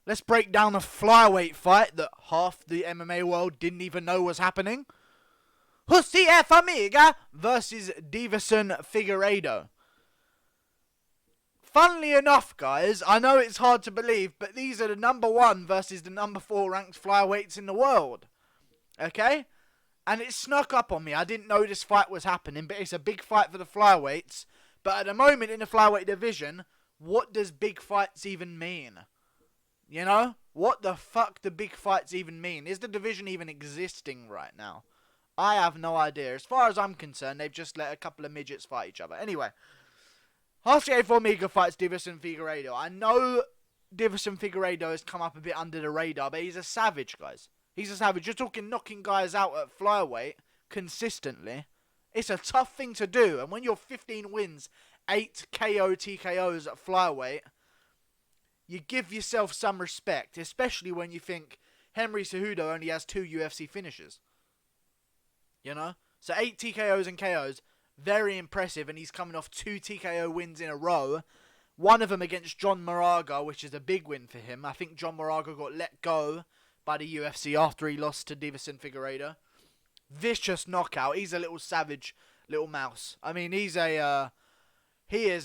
Let's break down a flyweight fight that half the MMA world didn't even know was happening. Jussier Formiga versus Deiveson Figueiredo. Funnily enough, guys, I know it's hard to believe, but these are the number 1 versus the number 4 ranked flyweights in the world. Okay? And it snuck up on me. I didn't know this fight was happening, but it's a big fight for the flyweights. But at the moment in the flyweight division, what does big fights even mean? You know? What the fuck do big fights even mean? Is the division even existing right now? I have no idea. As far as I'm concerned, they've just let a couple of midgets fight each other. Anyway, Jussier Formiga fights Deiveson Figueiredo. I know Deiveson Figueiredo has come up a bit under the radar, but he's a savage, guys. He's a savage. You're talking knocking guys out at flyweight consistently. It's a tough thing to do. And when you're 15 wins, 8 KO TKOs at flyweight, you give yourself some respect, especially when you think Henry Cejudo only has 2 UFC finishes. You know? So 8 TKOs and KOs, very impressive, and he's coming off 2 TKO wins in a row. One of them against John Moraga, which is a big win for him. I think John Moraga got let go by the UFC after he lost to Deiveson Figueiredo. Vicious knockout. He's a little savage little mouse. I mean, he is a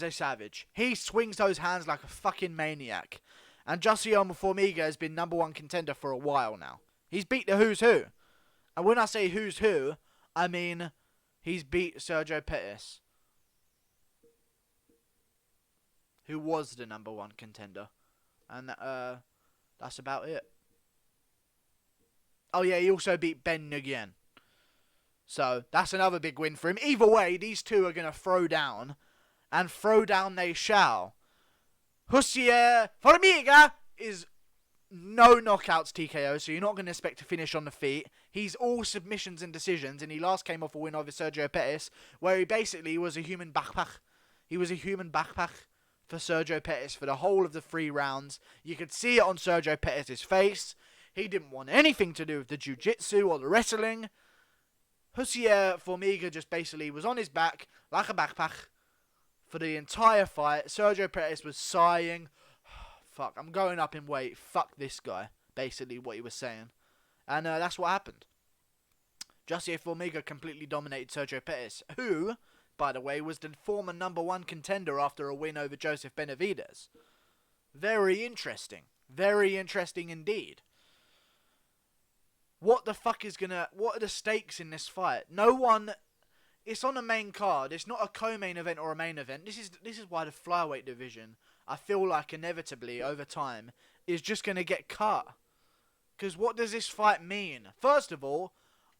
savage. He swings those hands like a fucking maniac. And Jussier Formiga has been number 1 contender for a while now. He's beat the who's who. And when I say who's who, I mean he's beat Sergio Pettis, who was the number 1 contender. And that's about it. Oh yeah, he also beat Ben Nguyen. So that's another big win for him. Either way, these two are going to throw down. And throw down they shall. Jussier Formiga is no knockouts TKO, so you're not going to expect to finish on the feet. He's all submissions and decisions, and he last came off a win over Sergio Pettis, where he basically was a human backpack. He was a human backpack for Sergio Pettis for the whole of the 3 rounds. You could see it on Sergio Pettis' face. He didn't want anything to do with the jiu-jitsu or the wrestling. Jussier Formiga just basically was on his back like a backpack for the entire fight. Sergio Pettis was sighing. Fuck, I'm going up in weight. Fuck this guy. Basically what he was saying. And that's what happened. Jussier Formiga completely dominated Sergio Pettis, who, by the way, was the former number 1 contender after a win over Joseph Benavidez. Very interesting. Very interesting indeed. What the fuck what are the stakes in this fight? No one... It's on a main card. It's not a co-main event or a main event. This is why the flyweight division, I feel like inevitably over time, is just going to get cut. Because what does this fight mean? First of all,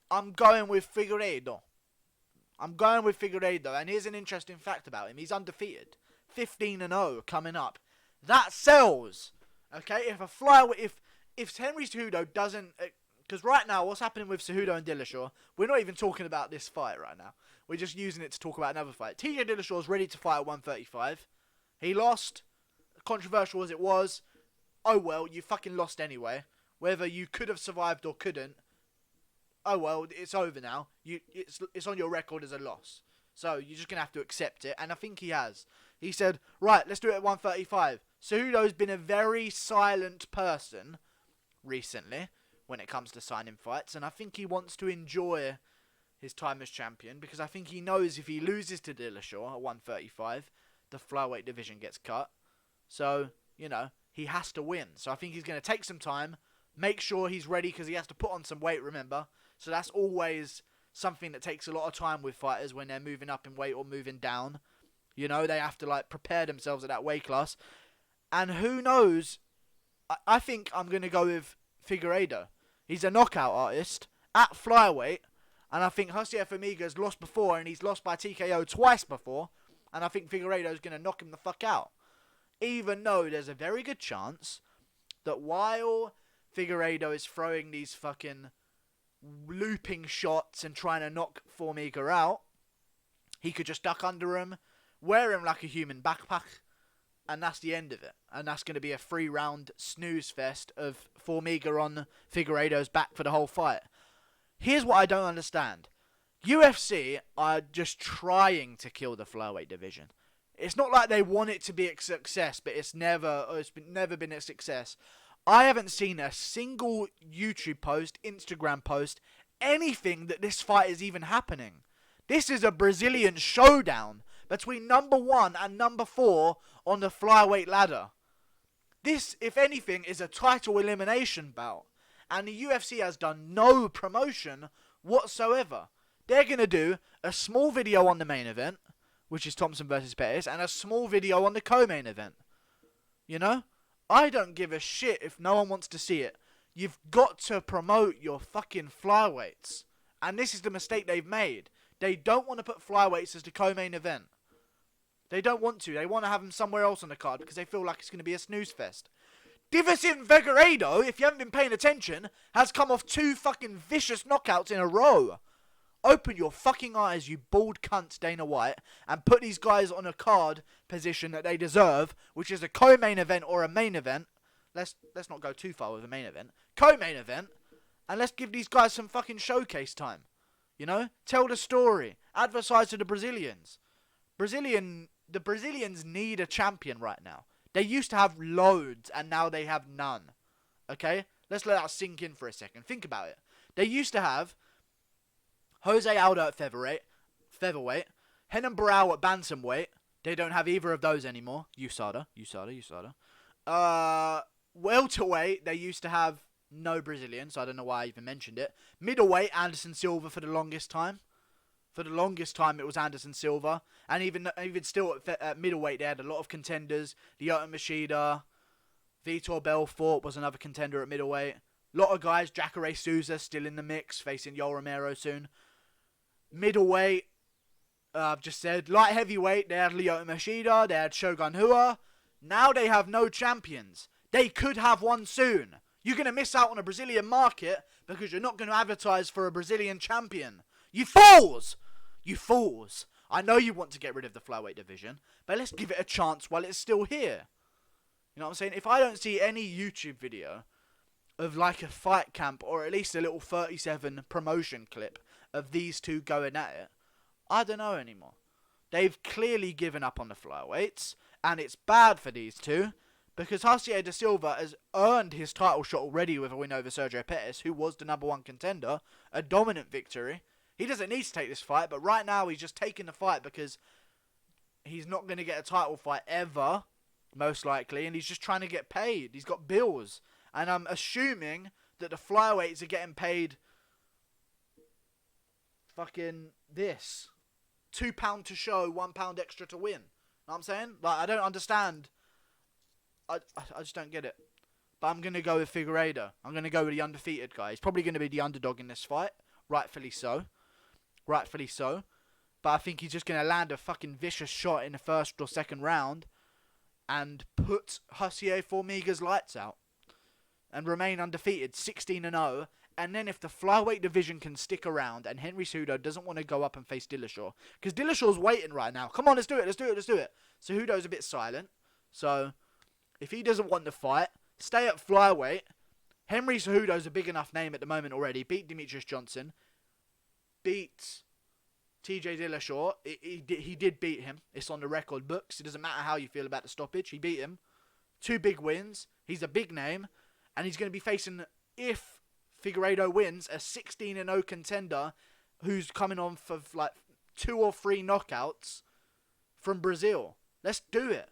I'm going with Figueiredo. And here's an interesting fact about him. He's undefeated. 15-0 coming up. That sells. Okay? If Henry Cejudo doesn't... Because right now, what's happening with Cejudo and Dillashaw, we're not even talking about this fight right now. We're just using it to talk about another fight. TJ Dillashaw is ready to fight at 135. He lost. Controversial as it was. Oh well, you fucking lost anyway. Whether you could have survived or couldn't. Oh well, it's over now. It's on your record as a loss. So you're just going to have to accept it. And I think he has. He said, right, let's do it at 135. Cejudo's been a very silent person recently when it comes to signing fights, and I think he wants to enjoy his time as champion, because I think he knows if he loses to Dillashaw at 135, the flyweight division gets cut. So, you know, he has to win. So I think he's going to take some time, make sure he's ready, because he has to put on some weight, remember. So that's always something that takes a lot of time with fighters when they're moving up in weight or moving down. You know, they have to, like, prepare themselves at that weight class. And who knows, I think I'm going to go with Figueiredo. He's a knockout artist at flyweight, and I think Jussier Formiga's lost before, and he's lost by TKO twice before, and I think Figueiredo's going to knock him the fuck out. Even though there's a very good chance that while Figueiredo is throwing these fucking looping shots and trying to knock Formiga out, he could just duck under him, wear him like a human backpack, and that's the end of it. And that's going to be a 3-round snooze fest of Formiga on Figueiredo's back for the whole fight. Here's what I don't understand. UFC are just trying to kill the flyweight division. It's not like they want it to be a success, but it's never been a success. I haven't seen a single YouTube post, Instagram post, anything that this fight is even happening. This is a Brazilian showdown between number 1 and number 4 on the flyweight ladder. This, if anything, is a title elimination bout. And the UFC has done no promotion whatsoever. They're going to do a small video on the main event, which is Thompson versus Pettis, and a small video on the co-main event. You know? I don't give a shit if no one wants to see it. You've got to promote your fucking flyweights. And this is the mistake they've made. They don't want to put flyweights as the co-main event. They don't want to. They want to have them somewhere else on the card because they feel like it's going to be a snooze fest. Deiveson Figueiredo, if you haven't been paying attention, has come off 2 fucking vicious knockouts in a row. Open your fucking eyes, you bald cunt, Dana White, and put these guys on a card position that they deserve, which is a co-main event or a main event. Let's not go too far with the main event. Co-main event, and let's give these guys some fucking showcase time. You know? Tell the story. Advertise to the Brazilians. The Brazilians need a champion right now. They used to have loads, and now they have none. Okay? Let's let that sink in for a second. Think about it. They used to have Jose Aldo at featherweight, Renan Barão at bantamweight. They don't have either of those anymore. USADA. Welterweight, they used to have no Brazilian, so I don't know why I even mentioned it. Middleweight, Anderson Silva for the longest time. For the longest time, it was Anderson Silva. And even still at middleweight, they had a lot of contenders. Lyoto Machida, Vitor Belfort was another contender at middleweight. A lot of guys. Jacare Souza still in the mix, facing Yoel Romero soon. Middleweight, I've just said. Light heavyweight, they had Lyoto Machida, they had Shogun Rua. Now they have no champions. They could have one soon. You're going to miss out on a Brazilian market because you're not going to advertise for a Brazilian champion. You fools! You fools. I know you want to get rid of the flyweight division, but let's give it a chance while it's still here. You know what I'm saying? If I don't see any YouTube video of like a fight camp or at least a little 37 promotion clip of these two going at it, I don't know anymore. They've clearly given up on the flyweights, and it's bad for these two because Jussier da Silva has earned his title shot already with a win over Sergio Pettis, who was the number 1 contender, a dominant victory. He doesn't need to take this fight, but right now he's just taking the fight because he's not going to get a title fight ever, most likely, and he's just trying to get paid. He's got bills, and I'm assuming that the flyweights are getting paid fucking this. £2 to show, £1 extra to win. Know what I'm saying? Like, I don't understand. I just don't get it. But I'm going to go with Figueiredo. I'm going to go with the undefeated guy. He's probably going to be the underdog in this fight. Rightfully so. Rightfully so. But I think he's just going to land a fucking vicious shot in the first or second round and put Jussier Formiga's lights out and remain undefeated, 16-0. And then if the flyweight division can stick around and Henry Cejudo doesn't want to go up and face Dillashaw, because Dillashaw's waiting right now. Come on, let's do it. Cejudo's a bit silent. So if he doesn't want to fight, stay at flyweight. Henry Cejudo's a big enough name at the moment already. Beat Demetrius Johnson. Beat TJ Dillashaw. He did beat him. It's on the record books. It doesn't matter how you feel about the stoppage. He beat him. 2 big wins. He's a big name. And he's going to be facing, if Figueiredo wins, a 16-0 contender who's coming on for like 2 or 3 knockouts from Brazil. Let's do it.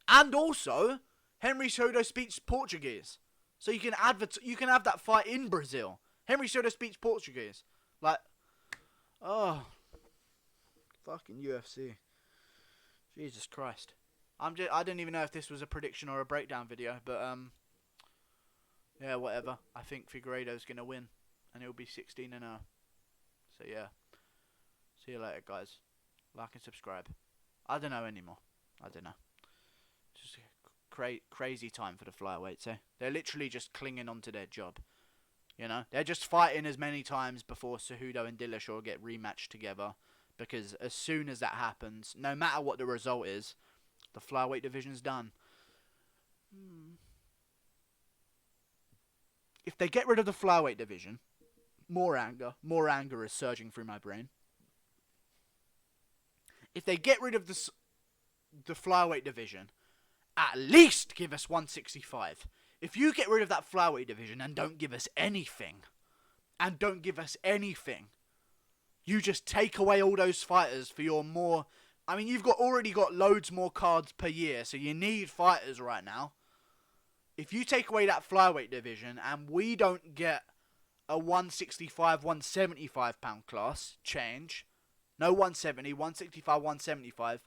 And also, Henry Cejudo speaks Portuguese. So you can have that fight in Brazil. Henry Cejudo speaks Portuguese. Like, oh, fucking UFC. Jesus Christ. I didn't even know if this was a prediction or a breakdown video, but yeah, whatever. I think Figueiredo's gonna win, and it'll be 16-0. So yeah, see you later, guys. Like and subscribe. I don't know anymore. I don't know. Just a crazy time for the flyweights. Eh? They're literally just clinging on to their job. You know, they're just fighting as many times before Cejudo and Dillashaw get rematched together, because as soon as that happens, no matter what the result is, the flyweight division's done. If they get rid of the flyweight division, more anger is surging through my brain. If they get rid of the flyweight division at least give us 165. If you get rid of that flyweight division and don't give us anything, you just take away all those fighters for your more... I mean, you've already got loads more cards per year, so you need fighters right now. If you take away that flyweight division and we don't get a 165, 175 pound class change, no 170, 165, 175,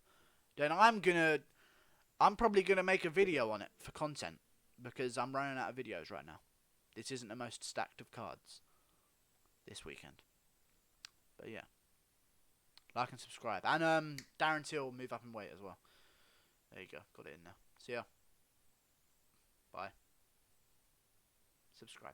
then I'm probably gonna make a video on it for content, because I'm running out of videos right now. This isn't the most stacked of cards this weekend. But yeah, like and subscribe, and Darren Till move up in weight as well. There you go, got it in there. See ya. Bye. Subscribe.